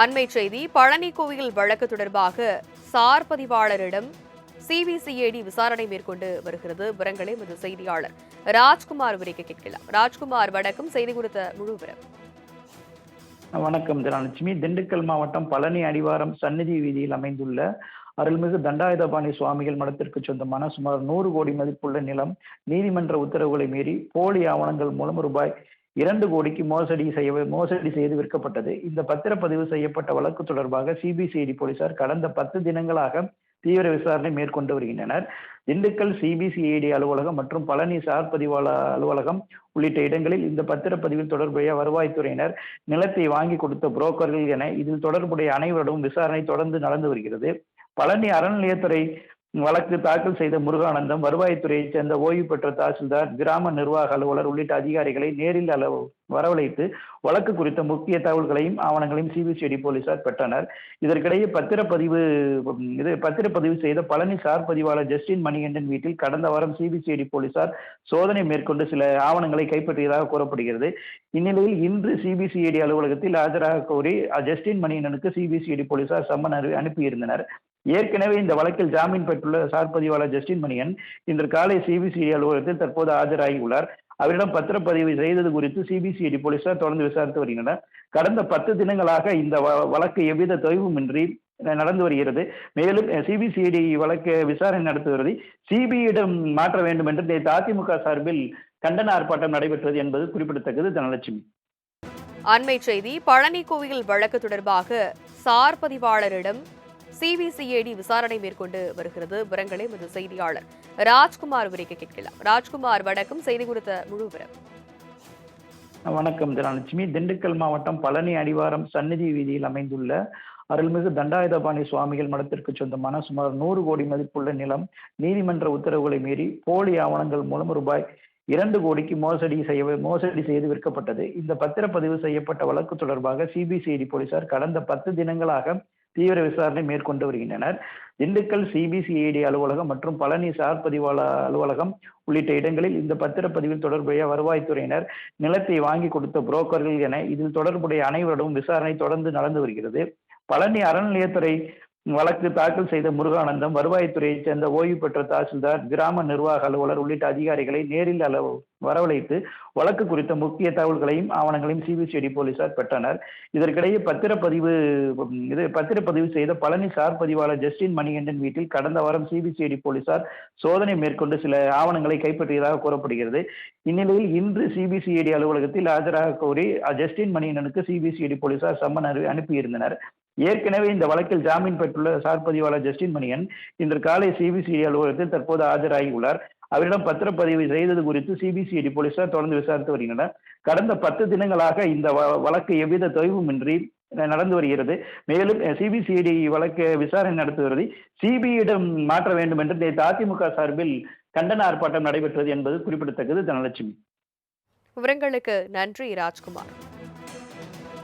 அண்மை செய்தி பழனி கோவில் வழக்கு தொடர்பாக சார் பதிவாளரிடம் சிபிசிஐடி விசாரணை மேற்கொண்டு வருகிறது. விவரங்களை எமது செய்தியாளர் ராஜ்குமார் விரிக்க கேட்கலாம். ராஜ்குமார், வணக்கம். செய்தி குறித்த முழு விவரம். வணக்கம் தனலட்சுமி. திண்டுக்கல் மாவட்டம் பழனி அடிவாரம் சந்நிதி வீதியில் அமைந்துள்ள அருள்மிகு தண்டாயுதபாணி சுவாமிகள் மடத்திற்கு சொந்தமான சுமார் 100 கோடி மதிப்புள்ள நிலம் நீதிமன்ற உத்தரவுகளை மீறி போலி ஆவணங்கள் மூலம் ரூபாய் 2 கோடிக்கு மோசடி செய்து விற்கப்பட்டது. இந்த பத்திரப்பதிவு செய்யப்பட்ட வழக்கு தொடர்பாக சிபிசிஐடி போலீசார் கடந்த 10 தினங்களாக தீவிர விசாரணை மேற்கொண்டு வருகின்றனர். திண்டுக்கல் சிபிசிஐடி அலுவலகம் மற்றும் பழனி சார் பதிவாளர் அலுவலகம் உள்ளிட்ட இடங்களில் இந்த பத்திரப்பதிவில் தொடர்புடைய வருவாய்த்துறையினர், நிலத்தை வாங்கி கொடுத்த புரோக்கர்கள் என இதில் தொடர்புடைய அனைவரிடமும் விசாரணை தொடர்ந்து நடந்து வருகிறது. பழனி அறநிலையத்துறை வழக்கு தாக்கல் செய்த முருகானந்தம், வருவாய்த்துறையைச் சேர்ந்த ஓய்வு பெற்ற தாசில்தார், கிராம நிர்வாக அலுவலர் உள்ளிட்ட அதிகாரிகளை நேரில் வரவழைத்து வழக்கு குறித்த முக்கிய தகவல்களையும் ஆவணங்களையும் சிபிசிஐடி போலீசார் பெற்றனர். இதற்கிடையே பத்திரப்பதிவு செய்த பழனி சார் பதிவாளர் ஜஸ்டின் மணிகண்டன் வீட்டில் கடந்த வாரம் சிபிசிஐடி போலீசார் சோதனை மேற்கொண்டு சில ஆவணங்களை கைப்பற்றியதாக கூறப்படுகிறது. இந்நிலையில் இன்று சிபிசிஐடி அலுவலகத்தில் ஆஜராக கோரி ஜஸ்டின் மணிகண்டனுக்கு சிபிசிஐடி போலீசார் சம்மன் அனுப்பியிருந்தனர். ஏற்கனவே இந்த வழக்கில் ஜாமீன் பெற்றுள்ள சார் பதிவாளர் ஜஸ்டின் மணியன் இன்று காலை சிபிசிஐடி அலுவலகத்தில் தற்போது ஆஜராகியுள்ளார். அவரிடம் பத்திரப்பதிவு செய்தது குறித்து சிபிசிஐடி போலீசார் தொடர்ந்து விசாரித்து வருகின்றனர். கடந்த 10 தினங்களாக இந்த வழக்கு எவ்வித தொய்வுமின்றி நடந்து வருகிறது. மேலும் சிபிசிஐடி வழக்கு விசாரணை நடத்துவதை சிபிஐயிடம் மாற்ற வேண்டும் என்று நேற்று அதிமுக சார்பில் கண்டன ஆர்ப்பாட்டம் நடைபெற்றது என்பது குறிப்பிடத்தக்கது. தனலட்சுமி. அண்மை செய்தி பழனி கோவில் வழக்கு தொடர்பாக சார் பதிவாளரிடம் சிபிசிஐடி விசாரணை மேற்கொண்டு வருகிறது. விவரங்களை எமது செய்தியாளர் ராஜ்குமார் விரிக்க கேட்கலாம். ராஜ்குமார், வணக்கம். செய்தி குறித்த முழு விவரம். வணக்கம் தனலட்சுமி. திண்டுக்கல் மாவட்டம் பழனி அடிவாரம் சந்நிதி வீதியில் அமைந்துள்ள அருள்மிகு தண்டாயுதபாணி சுவாமிகள் மடத்திற்கு சொந்தமான சுமார் 100 கோடி மதிப்புள்ள நிலம் நீதிமன்ற உத்தரவுகளை மீறி போலி ஆவணங்கள் மூலம் ரூபாய் 2 கோடிக்கு மோசடி செய்து விற்கப்பட்டது. இந்த பத்திரப்பதிவு செய்யப்பட்ட வழக்கு தொடர்பாக சிபிசிஐடி போலீசார் கடந்த 10 தினங்களாக தீவிர விசாரணை மேற்கொண்டு வருகின்றனர். திண்டுக்கல் சிபிசிஐடி அலுவலகம் மற்றும் பழனி சார் பதிவாளர் அலுவலகம் உள்ளிட்ட இடங்களில் இந்த பத்திரப்பதிவில் தொடர்புடைய வருவாய்த்துறையினர், நிலத்தை வாங்கி கொடுத்த புரோக்கர்கள் என இதில் தொடர்புடைய அனைவரிடமும் விசாரணை தொடர்ந்து நடந்து வருகிறது. பழனி அறநிலையத்துறை வழக்கு தாக்கல் செய்த முருகானந்தம், வருவாய்த்துறையைச் சேர்ந்த ஓய்வு பெற்ற தாசில்தார், கிராம நிர்வாக அலுவலர் உள்ளிட்ட அதிகாரிகளை நேரில் வரவழைத்து வழக்கு குறித்த முக்கிய தகவல்களையும் ஆவணங்களையும் சிபிசிஐடி போலீசார் பெற்றனர். இதற்கிடையே பத்திரப்பதிவு செய்த பழனி சார் பதிவாளர் ஜஸ்டின் மணிகண்டன் வீட்டில் கடந்த வாரம் சிபிசிஐடி போலீசார் சோதனை மேற்கொண்டு சில ஆவணங்களை கைப்பற்றியதாக கூறப்படுகிறது. இந்நிலையில் இன்று சிபிசிஐடி அலுவலகத்தில் ஆஜராக கோரி ஜஸ்டின் மணிகண்டனுக்கு சிபிசிஐடி போலீசார் சம்மன் அனுப்பியிருந்தனர். ஏற்கனவே இந்த வழக்கில் ஜாமீன் பெற்றுள்ள சார் பதிவாளர் ஜஸ்டின் மணியன் இன்று காலை சிபிசிஐடி அலுவலகத்தில் தற்போது ஆஜராகியுள்ளார். அவரிடம் பத்திரப்பதிவு செய்தது குறித்து சிபிசிஐடி போலீசார் தொடர்ந்து விசாரித்து வருகின்றனர். கடந்த 10 தினங்களாக இந்த வழக்கு எவ்வித தொய்வுமின்றி நடந்து வருகிறது. மேலும் சிபிசிஐடி வழக்கு விசாரணை நடத்துவதை சிபிஐயிடம் மாற்ற வேண்டும் என்று நேற்று அதிமுக சார்பில் கண்டன ஆர்ப்பாட்டம் நடைபெற்றது என்பது குறிப்பிடத்தக்கது. தனலட்சுமி. விவரங்களுக்கு நன்றி ராஜ்குமார்.